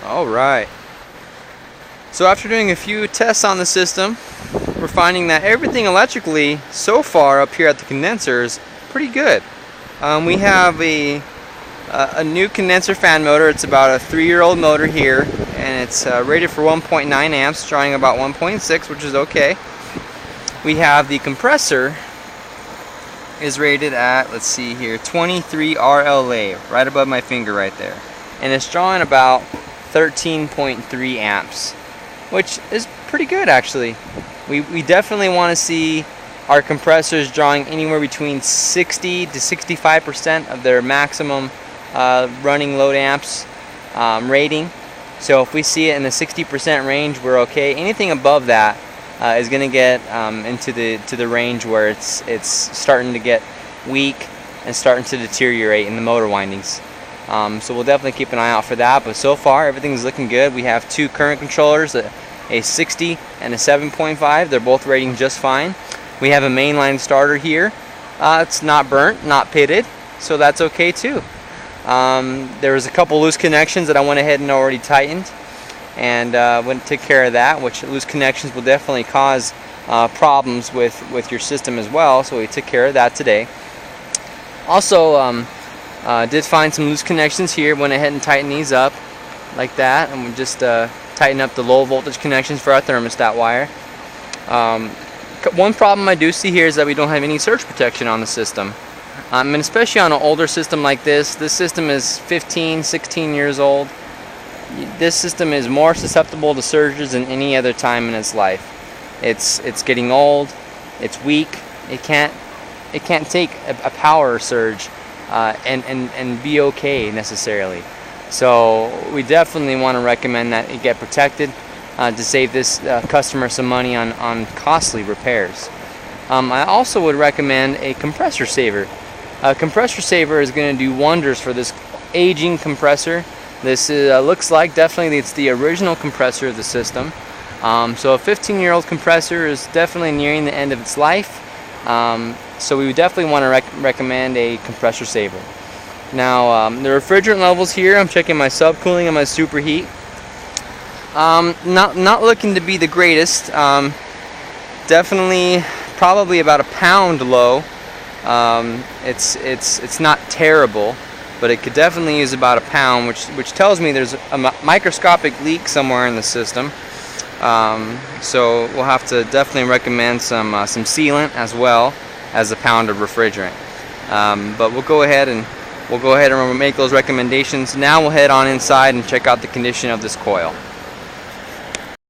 Alright, so after doing a few tests on the system, we're finding that everything electrically so far up here at the condenser is pretty good. We have a new condenser fan motor. It's about a 3-year-old motor here, and it's rated for 1.9 amps, drawing about 1.6, which is okay. We have the compressor is rated at, let's see here, 23 RLA, right above my finger right there, and it's drawing about 13.3 amps, which is pretty good actually. We definitely want to see our compressors drawing anywhere between 60 to 65% of their maximum running load amps rating. So if we see it in the 60% range, we're okay. Anything above that is going to get into the range where it's starting to get weak and starting to deteriorate in the motor windings. So we'll definitely keep an eye out for that. But so far everything's looking good. We have two current controllers, a 60 and a 7.5. They're both rating just fine. We have a mainline starter here. It's not burnt, not pitted, so that's okay too. There was a couple loose connections that I went ahead and already tightened, and went and took care of that, which loose connections will definitely cause problems with your system as well, so we took care of that today. Also did find some loose connections here, went ahead and tightened these up like that, and we just tighten up the low voltage connections for our thermostat wire. One problem I do see here is that we don't have any surge protection on the system. And especially on an older system like this system is 15, 16 years old. This system is more susceptible to surges than any other time in its life. It's getting old, it's weak, it can't take a power surge and be okay necessarily. So we definitely want to recommend that it get protected to save this customer some money on costly repairs. I also would recommend a compressor saver. A compressor saver is going to do wonders for this aging compressor. This looks like definitely it's the original compressor of the system. So a 15-year-old compressor is definitely nearing the end of its life. So we would definitely want to recommend a compressor saver. Now the refrigerant levels here, I'm checking my subcooling and my superheat. Not looking to be the greatest. Definitely probably about a pound low. It's not terrible, but it could definitely use about a pound, which tells me there's a microscopic leak somewhere in the system. So we'll have to definitely recommend some sealant as well as a pound of refrigerant. But we'll go ahead and make those recommendations. Now we'll head on inside and check out the condition of this coil.